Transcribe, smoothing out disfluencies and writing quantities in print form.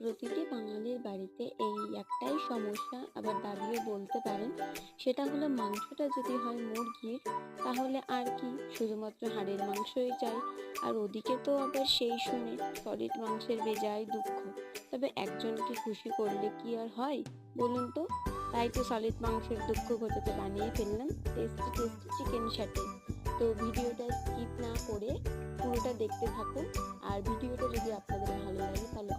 প্রতিটি বাঙালির বাড়িতে এই একটাই সমস্যা, আবার দাবিও বলতে পারেন। সেটা হলো মাংসটা যদি হয় মুরগির, তাহলে আর কি শুধুমাত্র হাড়ের মাংসই চাই। আর ওদিকে তো আবার সেই শুনে সলিড মাংসের বেজায় দুঃখ। তবে একজনকে খুশি করলে কি আর হয় বলুন তো? তাই তো সলিড মাংসের দুঃখ ঘটাতে বানিয়ে ফেললাম টেস্টি টেস্টি চিকেন স্যাটে। তো ভিডিওটা স্কিপ না করে পুরোটা দেখতে থাকুন। আর ভিডিওটা যদি আপনাদের ভালো লাগে তাহলে